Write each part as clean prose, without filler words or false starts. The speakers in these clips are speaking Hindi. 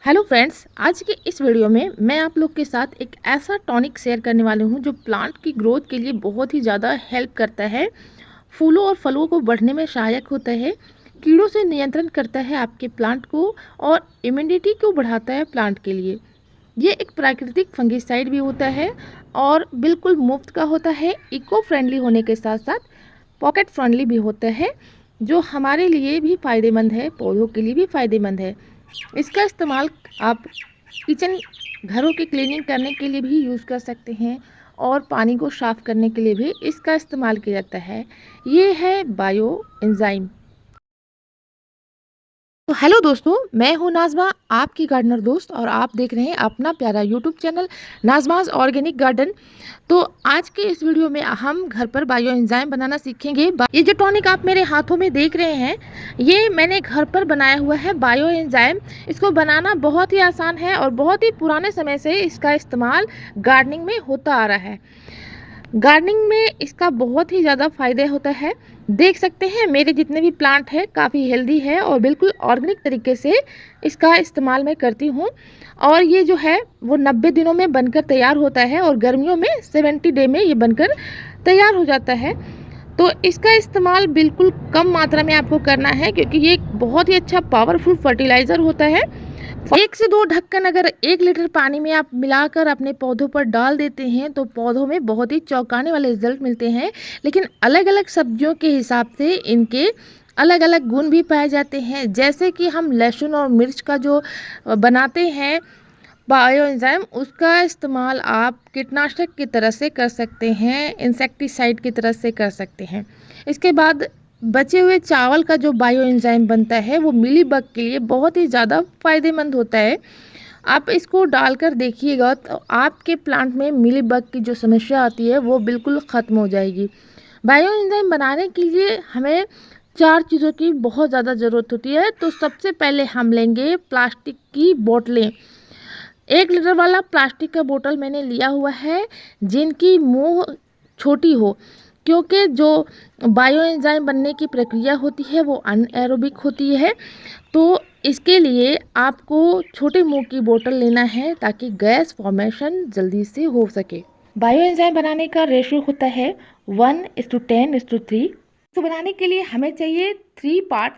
हेलो फ्रेंड्स, आज के इस वीडियो में मैं आप लोग के साथ एक ऐसा टॉनिक शेयर करने वाली हूँ जो प्लांट की ग्रोथ के लिए बहुत ही ज़्यादा हेल्प करता है। फूलों और फलों को बढ़ने में सहायक होता है, कीड़ों से नियंत्रण करता है आपके प्लांट को और इम्यूनिटी को बढ़ाता है प्लांट के लिए। ये एक प्राकृतिक फंगिसाइड भी होता है और बिल्कुल मुफ्त का होता है। इको फ्रेंडली होने के साथ साथ पॉकेट फ्रेंडली भी होता है, जो हमारे लिए भी फ़ायदेमंद है, पौधों के लिए भी फ़ायदेमंद है। इसका इस्तेमाल आप किचन घरों की क्लीनिंग करने के लिए भी यूज़ कर सकते हैं और पानी को साफ़ करने के लिए भी इसका इस्तेमाल किया जाता है। ये है बायो एंजाइम। तो हेलो दोस्तों, मैं हूँ नाज़मा, आपकी गार्डनर दोस्त, और आप देख रहे हैं अपना प्यारा यूट्यूब चैनल नाज़माज़ ऑर्गेनिक गार्डन। तो आज के इस वीडियो में हम घर पर बायो एंजाइम बनाना सीखेंगे। ये जो टॉनिक आप मेरे हाथों में देख रहे हैं, ये मैंने घर पर बनाया हुआ है बायो एंजाइम। इसको बनाना बहुत ही आसान है और बहुत ही पुराने समय से इसका इस्तेमाल गार्डनिंग में होता आ रहा है। गार्डनिंग में इसका बहुत ही ज़्यादा फ़ायदे होता है। देख सकते हैं मेरे जितने भी प्लांट हैं काफ़ी हेल्दी है और बिल्कुल ऑर्गेनिक तरीके से इसका इस्तेमाल मैं करती हूँ। और ये जो है वो 90 दिनों में बनकर तैयार होता है और गर्मियों में 70 डे में ये बनकर तैयार हो जाता है। तो इसका इस्तेमाल बिल्कुल कम मात्रा में आपको करना है, क्योंकि ये एक बहुत ही अच्छा पावरफुल फर्टिलाइज़र होता है। 1 से 2 ढक्कन अगर 1 लीटर पानी में आप मिलाकर अपने पौधों पर डाल देते हैं तो पौधों में बहुत ही चौंकाने वाले रिजल्ट मिलते हैं। लेकिन अलग अलग सब्जियों के हिसाब से इनके अलग अलग गुण भी पाए जाते हैं। जैसे कि हम लहसुन और मिर्च का जो बनाते हैं बायो एंजाइम, उसका इस्तेमाल आप कीटनाशक की तरह से कर सकते हैं, इंसेक्टिसाइड की तरह से कर सकते हैं। इसके बाद बचे हुए चावल का जो बायो एंजाइम बनता है वो मिलीबग के लिए बहुत ही ज़्यादा फ़ायदेमंद होता है। आप इसको डालकर देखिएगा तो आपके प्लांट में मिलीबग की जो समस्या आती है वो बिल्कुल ख़त्म हो जाएगी। बायो एंजाइम बनाने के लिए हमें 4 चीज़ों की बहुत ज़्यादा ज़रूरत होती है। तो सबसे पहले हम लेंगे प्लास्टिक की बोतलें। 1 लीटर वाला प्लास्टिक का बोतल मैंने लिया हुआ है, जिनकी मुँह छोटी हो, क्योंकि जो बायो एंजाइम बनने की प्रक्रिया होती है वो अनएरोबिक होती है। तो इसके लिए आपको छोटे मुंह की बोतल लेना है ताकि गैस फॉर्मेशन जल्दी से हो सके। बायो एंजाइम बनाने का रेशो होता है 1:10:3। तो बनाने के लिए हमें चाहिए 3 पार्ट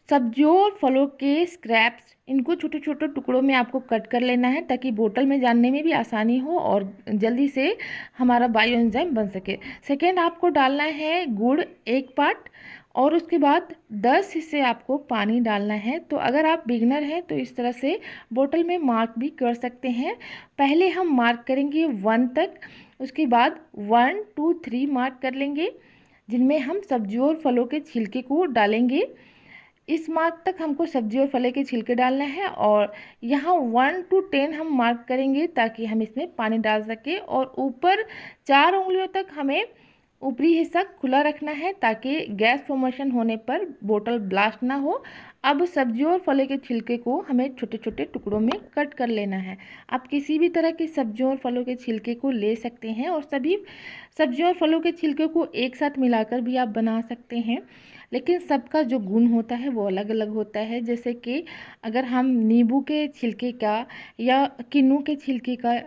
सब्जियों और फलों के स्क्रैप्स। इनको छोटे छोटे टुकड़ों में आपको कट कर लेना है ताकि बोतल में डालने में भी आसानी हो और जल्दी से हमारा बायो एंजाइम बन सके। सेकेंड, आपको डालना है गुड़ 1 पार्ट और उसके बाद 10 हिस्से आपको पानी डालना है। तो अगर आप बिगनर हैं तो इस तरह से बोतल में मार्क भी कर सकते हैं। पहले हम मार्क करेंगे 1 तक, उसके बाद 1 2 3 मार्क कर लेंगे, जिनमें हम सब्जियों और फलों के छिलके को डालेंगे। इस मार्क तक हमको सब्जी और फल के छिलके डालना है और यहाँ 1 to 10 हम मार्क करेंगे ताकि हम इसमें पानी डाल सके। और ऊपर 4 उंगलियों तक हमें ऊपरी हिस्सा खुला रखना है ताकि गैस फॉर्मेशन होने पर बोतल ब्लास्ट ना हो। अब सब्जियों और फलों के छिलके को हमें छोटे छोटे टुकड़ों में कट कर लेना है। आप किसी भी तरह की सब्जियों और फलों के छिलके को ले सकते हैं और सभी सब्जियों और फलों के छिलके को एक साथ मिलाकर भी आप बना सकते हैं। लेकिन सबका जो गुण होता है वो अलग अलग होता है। जैसे कि अगर हम नींबू के छिलके का या किन्नू के छिलके का,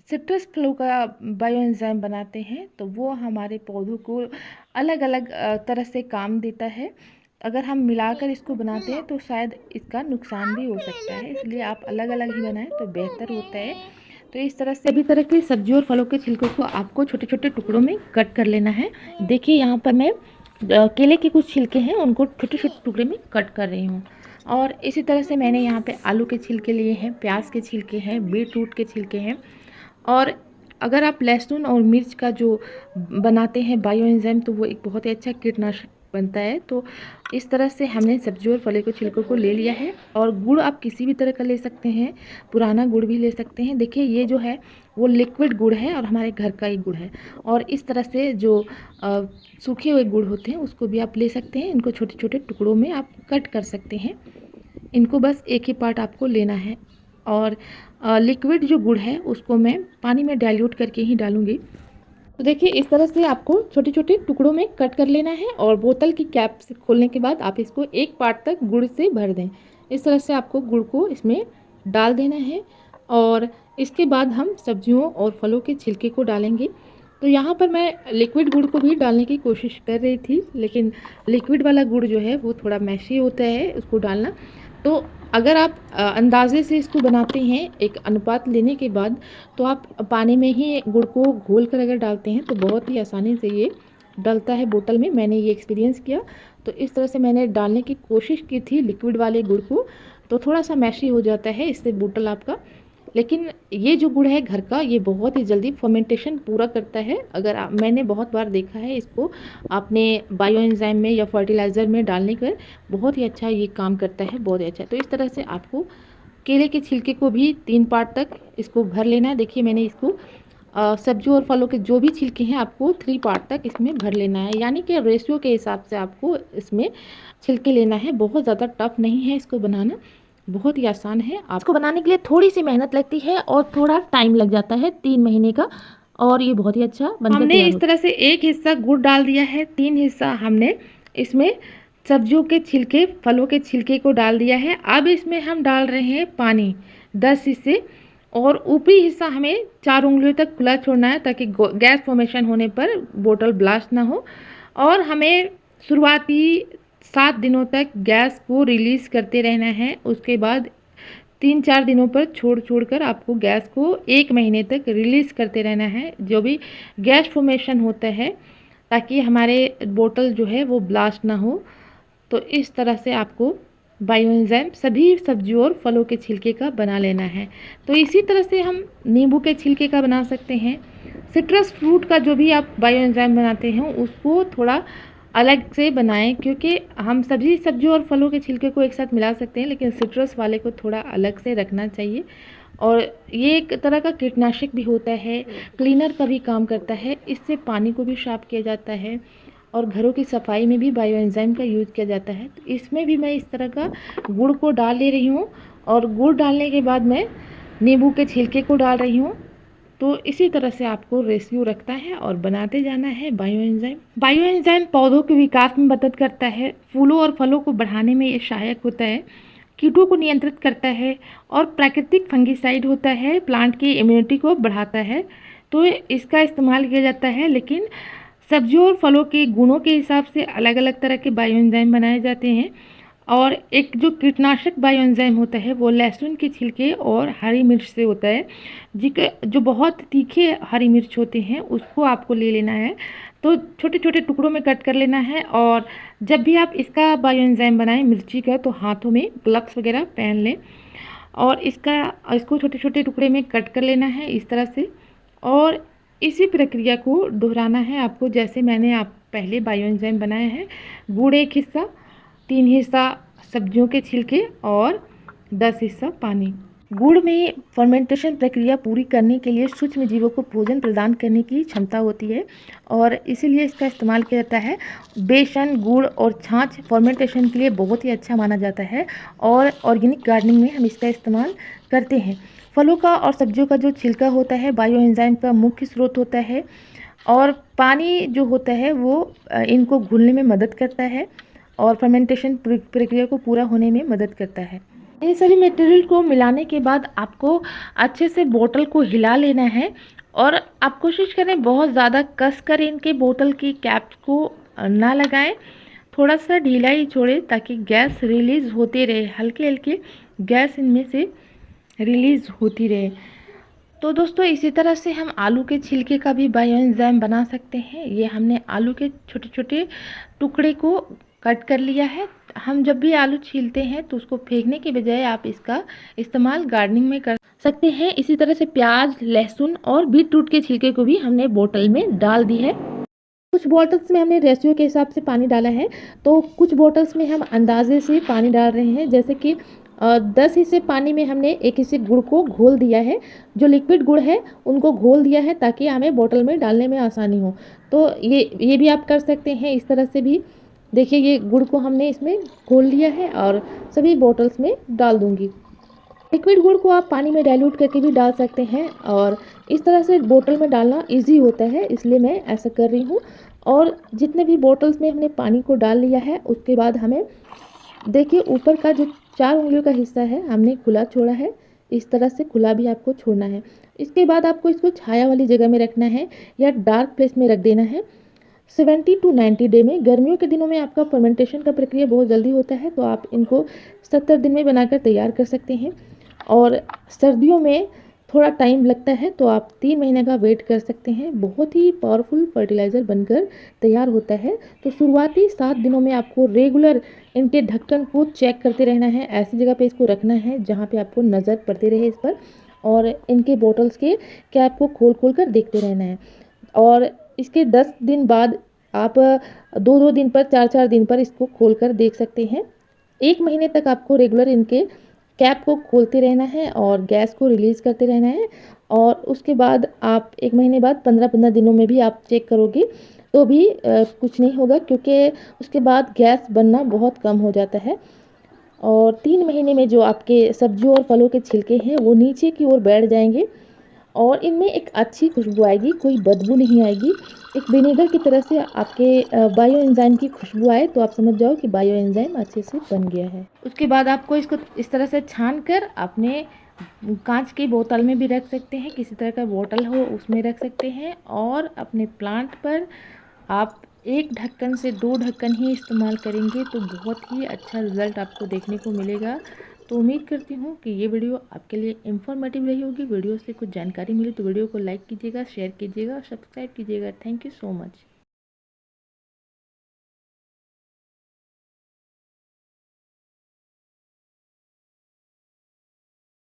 सिट्रस फलों का बायो एंजाइम बनाते हैं तो वो हमारे पौधों को अलग अलग तरह से काम देता है। अगर हम मिलाकर इसको बनाते हैं तो शायद इसका नुकसान भी हो सकता है, इसलिए आप अलग अलग ही बनाएं तो बेहतर होता है। तो इस तरह से सभी तरह के सब्जियों और फलों के छिलकों को आपको छोटे छोटे टुकड़ों में कट कर लेना है। देखिए यहाँ पर मैं केले के कुछ छिलके हैं उनको छोटे छोटे टुकड़े में कट कर रही हूँ। और इसी तरह से मैंने यहाँ पे आलू के छिलके लिए हैं, प्याज के छिलके हैं, बीट रूट के छिलके हैं। और अगर आप लहसुन और मिर्च का जो बनाते हैं बायो एंजाइम तो वो एक बहुत ही अच्छा कीटनाशक बनता है। तो इस तरह से हमने सब्जियों और फलों के छिलकों को ले लिया है। और गुड़ आप किसी भी तरह का ले सकते हैं, पुराना गुड़ भी ले सकते हैं। देखिए ये जो है वो लिक्विड गुड़ है और हमारे घर का ही गुड़ है। और इस तरह से जो सूखे हुए गुड़ होते हैं उसको भी आप ले सकते हैं। इनको छोटे छोटे टुकड़ों में आप कट कर सकते हैं। इनको बस एक ही पार्ट आपको लेना है। और लिक्विड जो गुड़ है उसको मैं पानी में डाइल्यूट करके ही डालूंगी। तो देखिए इस तरह से आपको छोटे छोटे टुकड़ों में कट कर लेना है और बोतल की कैप से खोलने के बाद आप इसको 1 पार्ट तक गुड़ से भर दें। इस तरह से आपको गुड़ को इसमें डाल देना है। और इसके बाद हम सब्जियों और फलों के छिलके को डालेंगे। तो यहाँ पर मैं लिक्विड गुड़ को भी डालने की कोशिश कर रही थी, लेकिन लिक्विड वाला गुड़ जो है वो थोड़ा मैशी होता है उसको डालना। तो अगर आप अंदाजे से इसको बनाते हैं एक अनुपात लेने के बाद, तो आप पानी में ही गुड़ को घोल कर अगर डालते हैं तो बहुत ही आसानी से ये डलता है बोतल में। मैंने ये एक्सपीरियंस किया। तो इस तरह से मैंने डालने की कोशिश की थी लिक्विड वाले गुड़ को, तो थोड़ा सा मैशी हो जाता है इससे बोतल आपका। लेकिन ये जो गुड़ है घर का, ये बहुत ही जल्दी फर्मेंटेशन पूरा करता है। अगर मैंने बहुत बार देखा है इसको आपने बायो एंजाइम में या फर्टिलाइज़र में डालने पर बहुत ही अच्छा ये काम करता है, बहुत ही अच्छा। तो इस तरह से आपको केले के छिलके को भी 3 पार्ट तक इसको भर लेना है। देखिए मैंने इसको सब्जियों और फलों के जो भी छिलके हैं आपको 3 पार्ट तक इसमें भर लेना है, यानी कि रेशियो के हिसाब से आपको इसमें छिलके लेना है। बहुत ज़्यादा टफ नहीं है इसको बनाना, बहुत ही आसान है। आपको बनाने के लिए थोड़ी सी मेहनत लगती है और थोड़ा टाइम लग जाता है 3 महीने का, और ये बहुत ही अच्छा बनकर हमने इस तरह से एक हिस्सा गुड़ डाल दिया है, 3 हिस्सा हमने इसमें सब्जियों के छिलके फलों के छिलके को डाल दिया है। अब इसमें हम डाल रहे हैं पानी 10 हिस्से, और ऊपरी हिस्सा हमें 4 उंगलियों तक खुला छोड़ना है ताकि गैस फॉर्मेशन होने पर बोतल ब्लास्ट ना हो। और हमें शुरुआती 7 दिनों तक गैस को रिलीज़ करते रहना है। उसके बाद 3-4 दिनों पर छोड़ कर आपको गैस को 1 महीने तक रिलीज़ करते रहना है, जो भी गैस फॉर्मेशन होता है, ताकि हमारे बोतल जो है वो ब्लास्ट ना हो। तो इस तरह से आपको बायो एंजाइम सभी सब्जियों और फलों के छिलके का बना लेना है। तो इसी तरह से हम नींबू के छिलके का बना सकते हैं। सिट्रस फ्रूट का जो भी आप बायो एंजाइम बनाते हैं उसको थोड़ा अलग से बनाएं, क्योंकि हम सभी सब्जियों और फलों के छिलके को एक साथ मिला सकते हैं, लेकिन सिट्रस वाले को थोड़ा अलग से रखना चाहिए। और ये एक तरह का कीटनाशक भी होता है, क्लीनर का भी काम करता है। इससे पानी को भी साफ किया जाता है और घरों की सफाई में भी बायो एंजाइम का यूज़ किया जाता है। तो इसमें भी मैं इस तरह का गुड़ को डाल ले रही हूँ, और गुड़ डालने के बाद मैं नींबू के छिलके को डाल रही हूँ। तो इसी तरह से आपको रेशियो रखता है और बनाते जाना है बायो एंजाइम। बायो एंजाइम पौधों के विकास में मदद करता है, फूलों और फलों को बढ़ाने में ये सहायक होता है, कीटों को नियंत्रित करता है, और प्राकृतिक फंगिसाइड होता है, प्लांट की इम्यूनिटी को बढ़ाता है। तो इसका इस्तेमाल किया जाता है, लेकिन सब्जियों और फलों के गुणों के हिसाब से अलग अलग तरह के बायो एंजाइम बनाए जाते हैं। और एक जो कीटनाशक बायो एंजाइम होता है वो लहसुन के छिलके और हरी मिर्च से होता है, जो बहुत तीखे हरी मिर्च होते हैं उसको आपको ले लेना है। तो छोटे छोटे टुकड़ों में कट कर लेना है, और जब भी आप इसका बायो एंजाइम बनाएं मिर्ची का, तो हाथों में ग्लव्स वगैरह पहन लें, और इसको छोटे छोटे टुकड़े में कट कर लेना है इस तरह से। और इसी प्रक्रिया को दोहराना है आपको, जैसे मैंने आप पहले बायो एंजाइम बनाया है। गुड़ 1 हिस्सा, 3 हिस्सा सब्जियों के छिलके और 10 हिस्सा पानी। गुड़ में फर्मेंटेशन प्रक्रिया पूरी करने के लिए सूक्ष्म जीवों को भोजन प्रदान करने की क्षमता होती है, और इसीलिए इसका इस्तेमाल किया जाता है। बेसन, गुड़ और छाछ फर्मेंटेशन के लिए बहुत ही अच्छा माना जाता है, और ऑर्गेनिक गार्डनिंग में हम इसका इस्तेमाल करते हैं। फलों का और सब्जियों का जो छिलका होता है बायो एंजाइम का मुख्य स्रोत होता है, और पानी जो होता है वो इनको घुलने में मदद करता है और फर्मेंटेशन प्रक्रिया को पूरा होने में मदद करता है। इन सभी मटेरियल को मिलाने के बाद आपको अच्छे से बोतल को हिला लेना है, और आप कोशिश करें बहुत ज़्यादा कस कर इनके बोतल की कैप को ना लगाएं, थोड़ा सा ढीला ही छोड़ें ताकि गैस रिलीज़ होती रहे, हल्के हल्के गैस इनमें से रिलीज़ होती रहे। तो दोस्तों इसी तरह से हम आलू के छिलके का भी बायो एंजाइम बना सकते हैं। ये हमने आलू के छोटे छोटे टुकड़े को कट कर लिया है। हम जब भी आलू छीलते हैं तो उसको फेंकने के बजाय आप इसका इस्तेमाल गार्डनिंग में कर सकते हैं। इसी तरह से प्याज, लहसुन और बीट रूट के छिलके को भी हमने बोतल में डाल दी है। कुछ बॉटल्स में हमने रेशियो के हिसाब से पानी डाला है, तो कुछ बॉटल्स में हम अंदाजे से पानी डाल रहे हैं। जैसे कि 10 हिस्से पानी में हमने 1 हिस्से गुड़ को घोल दिया है, जो लिक्विड गुड़ है उनको घोल दिया है ताकि हमें बोतल में डालने में आसानी हो। तो ये भी आप कर सकते हैं इस तरह से भी। देखिए ये गुड़ को हमने इसमें घोल लिया है और सभी बॉटल्स में डाल दूंगी। लिक्विड गुड़ को आप पानी में डाइल्यूट करके भी डाल सकते हैं, और इस तरह से बोतल में डालना इजी होता है, इसलिए मैं ऐसा कर रही हूँ। और जितने भी बोतल्स में हमने पानी को डाल लिया है उसके बाद हमें देखिए ऊपर का जो 4 उंगलियों का हिस्सा है हमने खुला छोड़ा है, इस तरह से खुला भी आपको छोड़ना है। इसके बाद आपको इसको छाया वाली जगह में रखना है या डार्क प्लेस में रख देना है 70 टू 90 डे में। गर्मियों के दिनों में आपका फर्मेंटेशन का प्रक्रिया बहुत जल्दी होता है, तो आप इनको 70 दिन में बनाकर तैयार कर सकते हैं। और सर्दियों में थोड़ा टाइम लगता है, तो आप 3 महीने का वेट कर सकते हैं। बहुत ही पावरफुल फर्टिलाइज़र बनकर तैयार होता है। तो शुरुआती 7 दिनों में आपको रेगुलर इनके ढक्कन को चेक करते रहना है। ऐसी जगह पे इसको रखना है जहाँ पे आपको नज़र पड़ती रहे इस पर, और इनके बॉटल्स के कैप को खोल खोल कर देखते रहना है। और इसके 10 दिन बाद आप 2-2 दिन पर, 4-4 दिन पर इसको खोल कर देख सकते हैं। 1 महीने तक आपको रेगुलर इनके कैप को खोलते रहना है और गैस को रिलीज़ करते रहना है। और उसके बाद आप 1 महीने बाद 15-15 दिनों में भी आप चेक करोगे तो भी कुछ नहीं होगा, क्योंकि उसके बाद गैस बनना बहुत कम हो जाता है। और 3 महीने में जो आपके सब्जियों और फलों के छिलके हैं वो नीचे की ओर बैठ जाएंगे और इनमें एक अच्छी खुशबू आएगी, कोई बदबू नहीं आएगी। एक विनेगर की तरह से आपके बायो एंजाइम की खुशबू आए तो आप समझ जाओ कि बायो एंजाइम अच्छे से बन गया है। उसके बाद आपको इसको इस तरह से छान कर अपने कांच की बोतल में भी रख सकते हैं, किसी तरह का बोतल हो उसमें रख सकते हैं। और अपने प्लांट पर आप 1 ढक्कन से 2 ढक्कन ही इस्तेमाल करेंगे तो बहुत ही अच्छा रिज़ल्ट आपको देखने को मिलेगा। तो उम्मीद करती हूँ कि ये वीडियो आपके लिए इन्फॉर्मेटिव रही होगी। वीडियो से कुछ जानकारी मिली तो वीडियो को लाइक कीजिएगा, शेयर कीजिएगा और सब्सक्राइब कीजिएगा। Thank you so much.